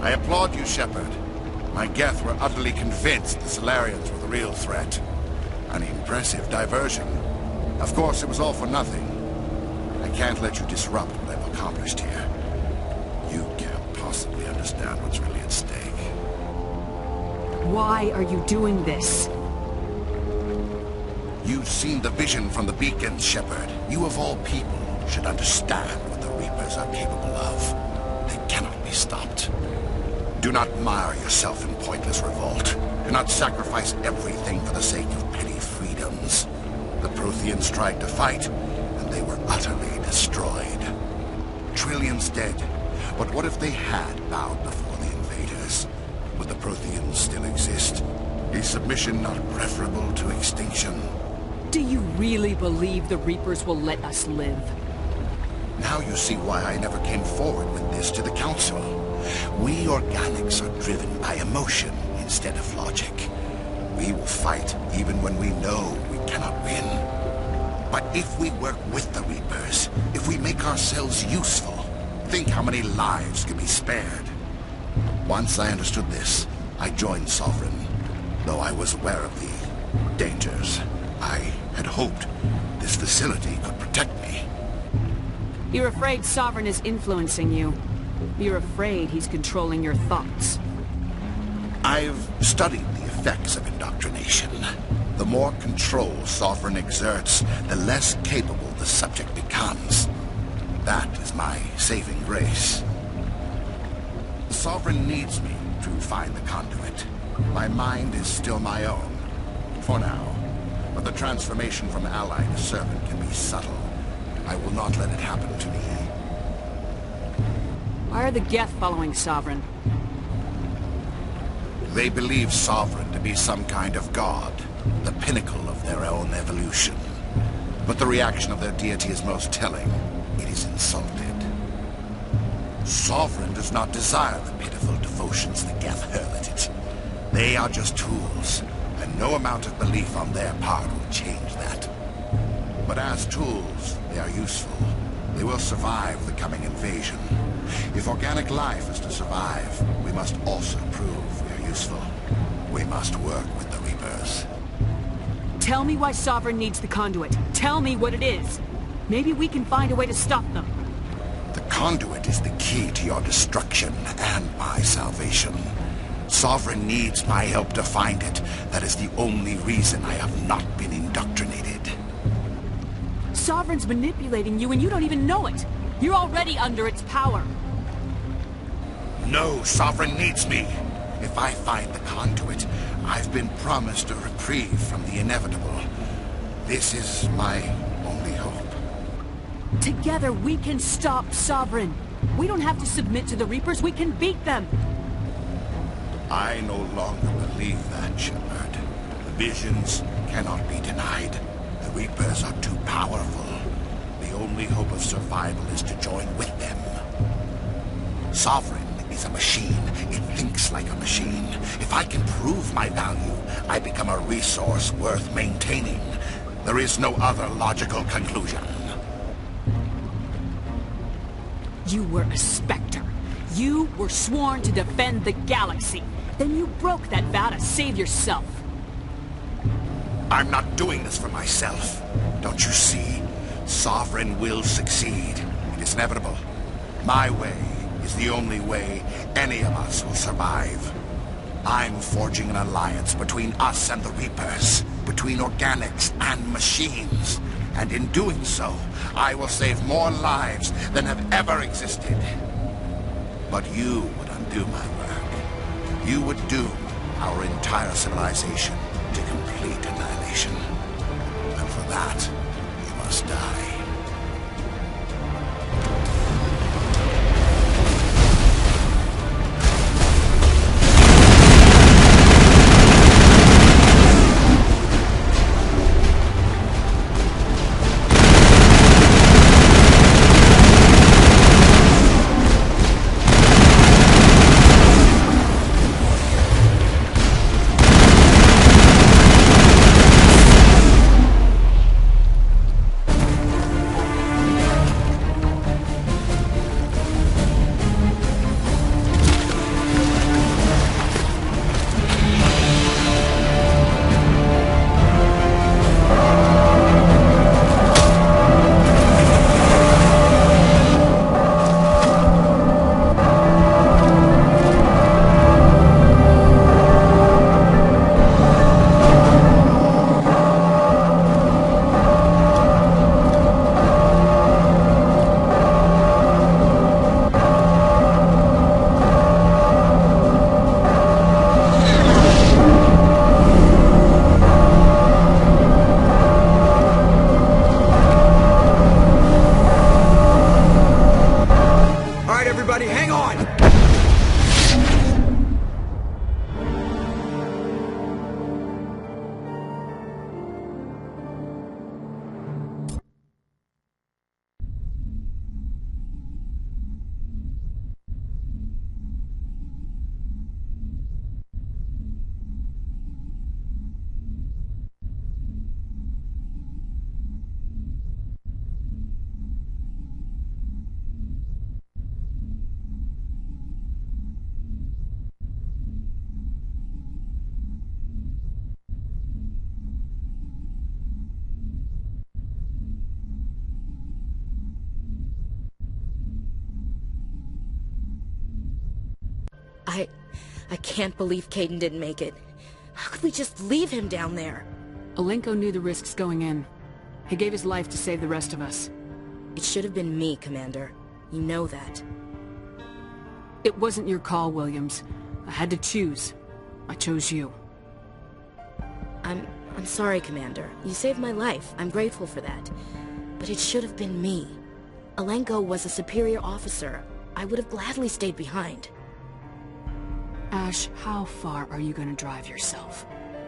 I applaud you, Shepard. My Geth were utterly convinced the Salarians were the real threat. An impressive diversion. Of course, it was all for nothing. I can't let you disrupt what I've accomplished here. You can't possibly understand what's really at stake. Why are you doing this? You've seen the vision from the beacons, Shepard. You of all people should understand what the Reapers are capable of. They cannot be stopped. Do not mire yourself in pointless revolt. Do not sacrifice everything for the sake of petty freedoms. The Protheans tried to fight, and they were utterly destroyed. Trillions dead. But what if they had bowed before the invaders? Would the Protheans still exist? Is submission not preferable to extinction? Do you really believe the Reapers will let us live? Now you see why I never came forward with this to the Council. We organics are driven by emotion instead of logic. We will fight even when we know we cannot win. But if we work with the Reapers, if we make ourselves useful, think how many lives can be spared. Once I understood this, I joined Sovereign, though I was aware of the dangers. I had hoped this facility could protect me. You're afraid Sovereign is influencing you. You're afraid he's controlling your thoughts. I've studied the effects of indoctrination. The more control Sovereign exerts, the less capable the subject becomes. That is my saving grace. The Sovereign needs me to find the conduit. My mind is still my own, for now. But the transformation from ally to servant can be subtle. I will not let it happen to me. Why are the Geth following Sovereign? They believe Sovereign to be some kind of god, the pinnacle of their own evolution. But the reaction of their deity is most telling. It is insulted. Sovereign does not desire the pitiful devotions the Geth hurl at it. They are just tools, and no amount of belief on their part will change that. But as tools, they are useful. They will survive the coming invasion. If organic life is to survive, we must also prove we are useful. We must work with the Reapers. Tell me why Sovereign needs the conduit. Tell me what it is. Maybe we can find a way to stop them. The conduit is the key to your destruction and my salvation. Sovereign needs my help to find it. That is the only reason I have not been indoctrinated. Sovereign's manipulating you and you don't even know it. You're already under its power. No, Sovereign needs me. If I find the conduit, I've been promised a reprieve from the inevitable. This is my only hope. Together we can stop Sovereign. We don't have to submit to the Reapers, we can beat them. I no longer believe that, Shepard. The visions cannot be denied. The Reapers are too powerful. The only hope of survival is to join with them. Sovereign is a machine. It thinks like a machine. If I can prove my value, I become a resource worth maintaining. There is no other logical conclusion. You were a Spectre. You were sworn to defend the galaxy. Then you broke that vow to save yourself. I'm not doing this for myself. Don't you see? Sovereign will succeed. It is inevitable. My way is the only way any of us will survive. I'm forging an alliance between us and the Reapers, between organics and machines. And in doing so, I will save more lives than have ever existed. But you would undo my work. You would doom our entire civilization to complete annihilation. And for that, you must die. I can't believe Caden didn't make it. How could we just leave him down there? Alenko knew the risks going in. He gave his life to save the rest of us. It should have been me, Commander. You know that. It wasn't your call, Williams. I had to choose. I chose you. I'm sorry, Commander. You saved my life. I'm grateful for that. But it should have been me. Alenko was a superior officer. I would have gladly stayed behind. Ash, how far are you gonna drive yourself?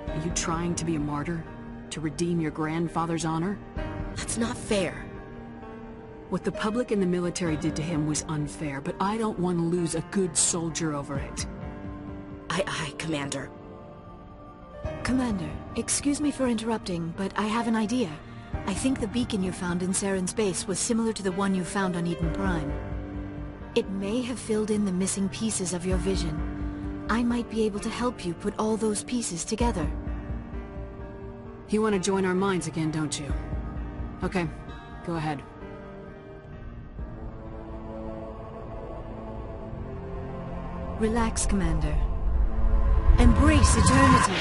Are you trying to be a martyr? To redeem your grandfather's honor? That's not fair. What the public and the military did to him was unfair, but I don't want to lose a good soldier over it. Aye, Commander. Commander, excuse me for interrupting, but I have an idea. I think the beacon you found in Saren's base was similar to the one you found on Eden Prime. It may have filled in the missing pieces of your vision. I might be able to help you put all those pieces together. You want to join our minds again, don't you? Okay, go ahead. Relax, Commander. Embrace eternity.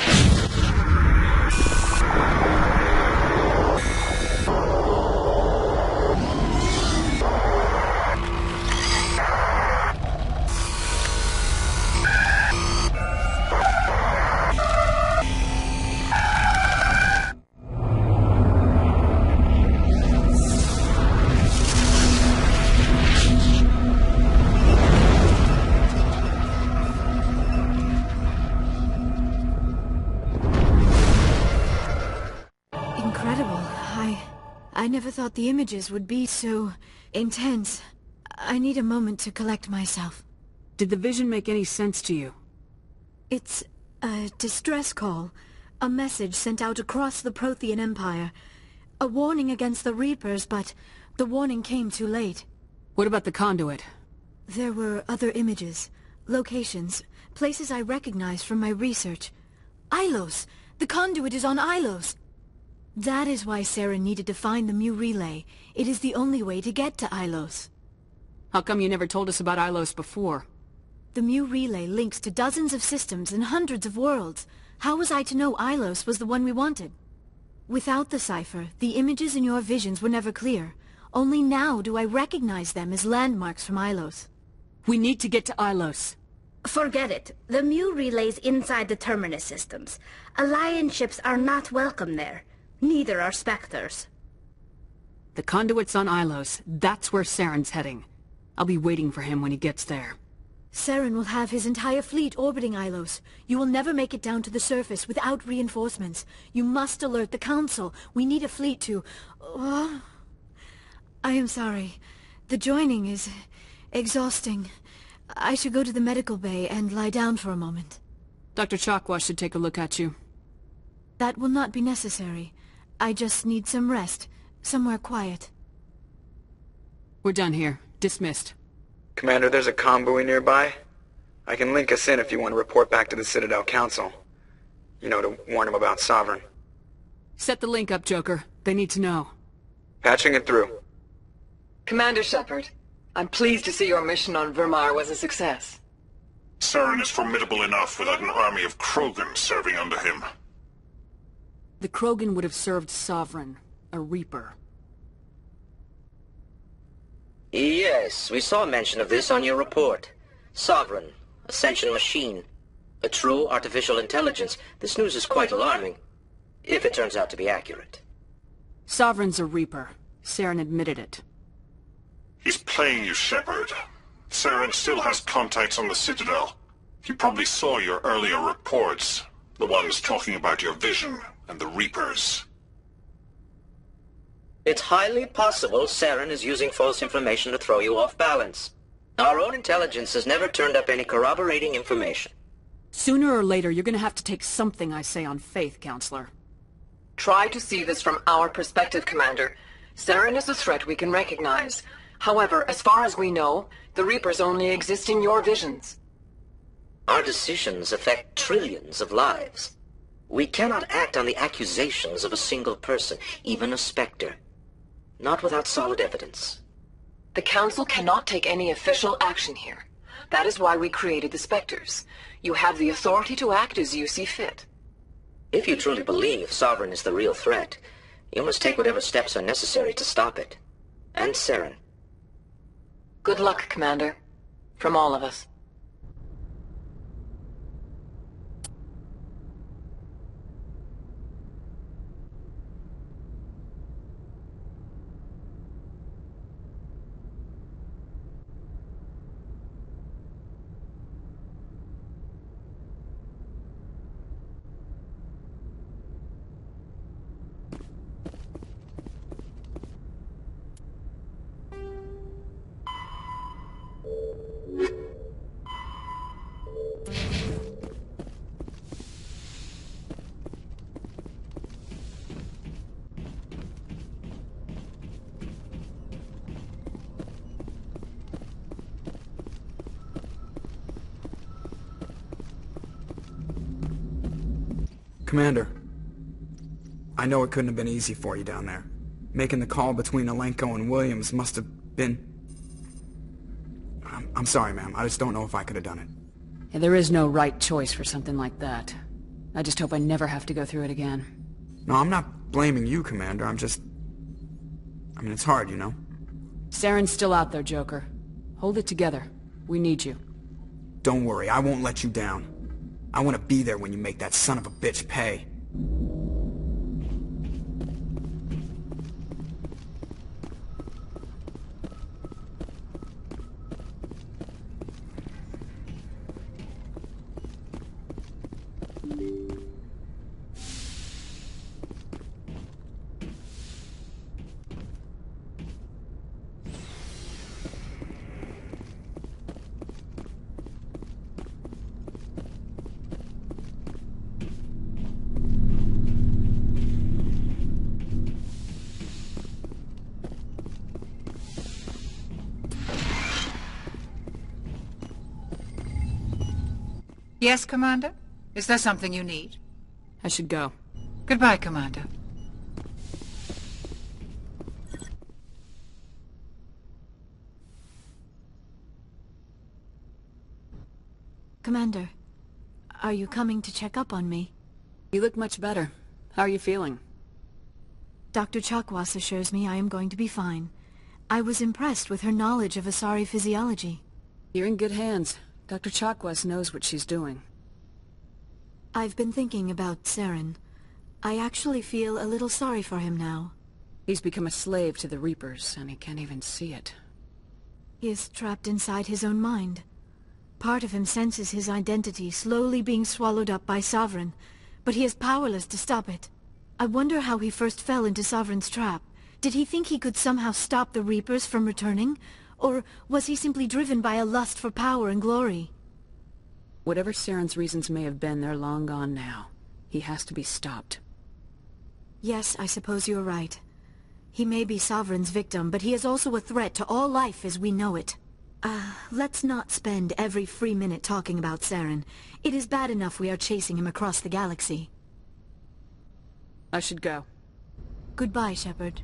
I never thought the images would be so intense. I need a moment to collect myself. Did the vision make any sense to you? It's a distress call. A message sent out across the Prothean Empire. A warning against the Reapers, but the warning came too late. What about the conduit? There were other images, locations, places I recognized from my research. Ilos! The conduit is on Ilos! That is why Saren needed to find the Mu Relay. It is the only way to get to Ilos. How come you never told us about Ilos before? The Mu Relay links to dozens of systems and hundreds of worlds. How was I to know Ilos was the one we wanted? Without the cipher, the images in your visions were never clear. Only now do I recognize them as landmarks from Ilos. We need to get to Ilos. Forget it. The Mu Relay's inside the Terminus systems. Alliance ships are not welcome there. Neither are Spectres. The conduit's on Ilos. That's where Saren's heading. I'll be waiting for him when he gets there. Saren will have his entire fleet orbiting Ilos. You will never make it down to the surface without reinforcements. You must alert the Council. We need a fleet to... I am sorry. The joining is exhausting. I should go to the medical bay and lie down for a moment. Dr. Chakwa should take a look at you. That will not be necessary. I just need some rest. Somewhere quiet. We're done here. Dismissed. Commander, there's a convoy nearby. I can link us in if you want to report back to the Citadel Council. You know, to warn them about Sovereign. Set the link up, Joker. They need to know. Patching it through. Commander Shepard, I'm pleased to see your mission on Vermar was a success. Saren is formidable enough without an army of Krogan serving under him. The Krogan would have served Sovereign, a Reaper. Yes, we saw mention of this on your report. Sovereign, Ascension machine, a true artificial intelligence. This news is quite alarming, if it turns out to be accurate. Sovereign's a Reaper. Saren admitted it. He's playing you, Shepard. Saren still has contacts on the Citadel. He probably saw your earlier reports, the ones talking about your vision and the Reapers. It's highly possible Saren is using false information to throw you off balance. Our own intelligence has never turned up any corroborating information. Sooner or later, you're gonna have to take something I say on faith, Counselor. Try to see this from our perspective, Commander. Saren is a threat we can recognize. However, as far as we know, the Reapers only exist in your visions. Our decisions affect trillions of lives. We cannot act on the accusations of a single person, even a Spectre. Not without solid evidence. The Council cannot take any official action here. That is why we created the Spectres. You have the authority to act as you see fit. If you truly believe Sovereign is the real threat, you must take whatever steps are necessary to stop it. And Saren. Good luck, Commander. From all of us. Commander, I know it couldn't have been easy for you down there. Making the call between Alenko and Williams must have been... I'm sorry, ma'am. I just don't know if I could have done it. Yeah, there is no right choice for something like that. I just hope I never have to go through it again. No, I'm not blaming you, Commander. I'm just... I mean, it's hard, you know? Saren's still out there, Joker. Hold it together. We need you. Don't worry, I won't let you down. I want to be there when you make that son of a bitch pay. Yes, Commander? Is there something you need? I should go. Goodbye, Commander. Commander, are you coming to check up on me? You look much better. How are you feeling? Dr. Chakwas assures me I am going to be fine. I was impressed with her knowledge of Asari physiology. You're in good hands. Dr. Chakwas knows what she's doing. I've been thinking about Saren. I actually feel a little sorry for him now. He's become a slave to the Reapers, and he can't even see it. He is trapped inside his own mind. Part of him senses his identity slowly being swallowed up by Sovereign, but he is powerless to stop it. I wonder how he first fell into Sovereign's trap. Did he think he could somehow stop the Reapers from returning? Or was he simply driven by a lust for power and glory? Whatever Saren's reasons may have been, they're long gone now. He has to be stopped. Yes, I suppose you're right. He may be Sovereign's victim, but he is also a threat to all life as we know it. Let's not spend every free minute talking about Saren. It is bad enough we are chasing him across the galaxy. I should go. Goodbye, Shepard.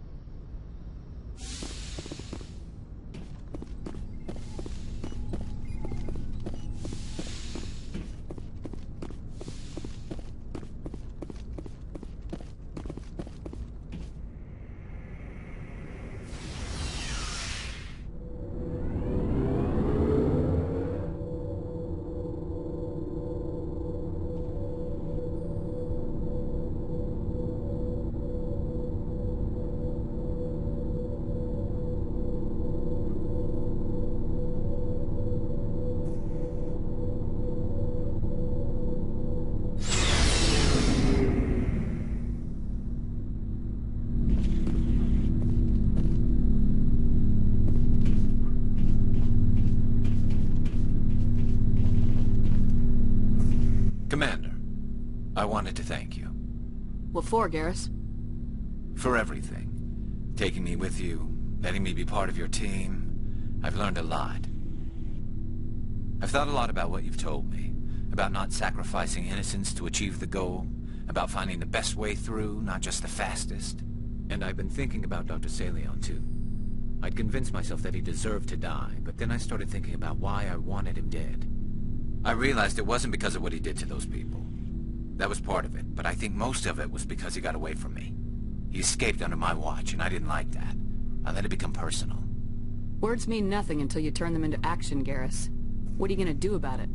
Commander, I wanted to thank you. What for, Garrus? For everything. Taking me with you, letting me be part of your team. I've learned a lot. I've thought a lot about what you've told me. About not sacrificing innocence to achieve the goal. About finding the best way through, not just the fastest. And I've been thinking about Dr. Saleon, too. I'd convinced myself that he deserved to die, but then I started thinking about why I wanted him dead. I realized it wasn't because of what he did to those people. That was part of it, but I think most of it was because he got away from me. He escaped under my watch, and I didn't like that. I let it become personal. Words mean nothing until you turn them into action, Garrus. What are you gonna do about it?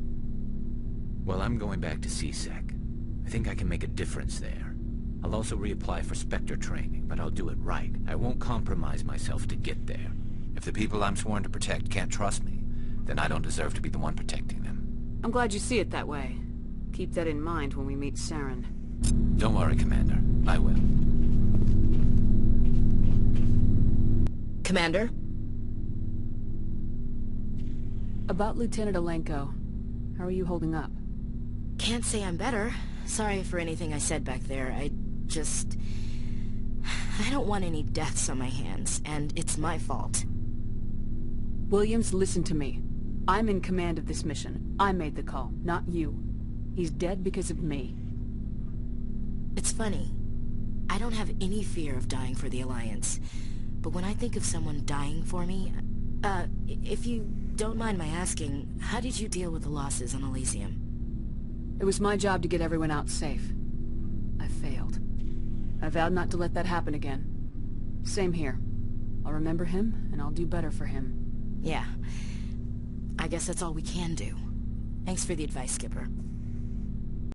Well, I'm going back to C-Sec. I think I can make a difference there. I'll also reapply for Spectre training, but I'll do it right. I won't compromise myself to get there. If the people I'm sworn to protect can't trust me, then I don't deserve to be the one protecting them. I'm glad you see it that way. Keep that in mind when we meet Saren. Don't worry, Commander. I will. Commander? About Lieutenant Alenko. How are you holding up? Can't say I'm better. Sorry for anything I said back there. I don't want any deaths on my hands, and it's my fault. Williams, listen to me. I'm in command of this mission. I made the call, not you. He's dead because of me. It's funny. I don't have any fear of dying for the Alliance. But when I think of someone dying for me... if you don't mind my asking, how did you deal with the losses on Elysium? It was my job to get everyone out safe. I failed. I vowed not to let that happen again. Same here. I'll remember him, and I'll do better for him. Yeah. I guess that's all we can do. Thanks for the advice, Skipper.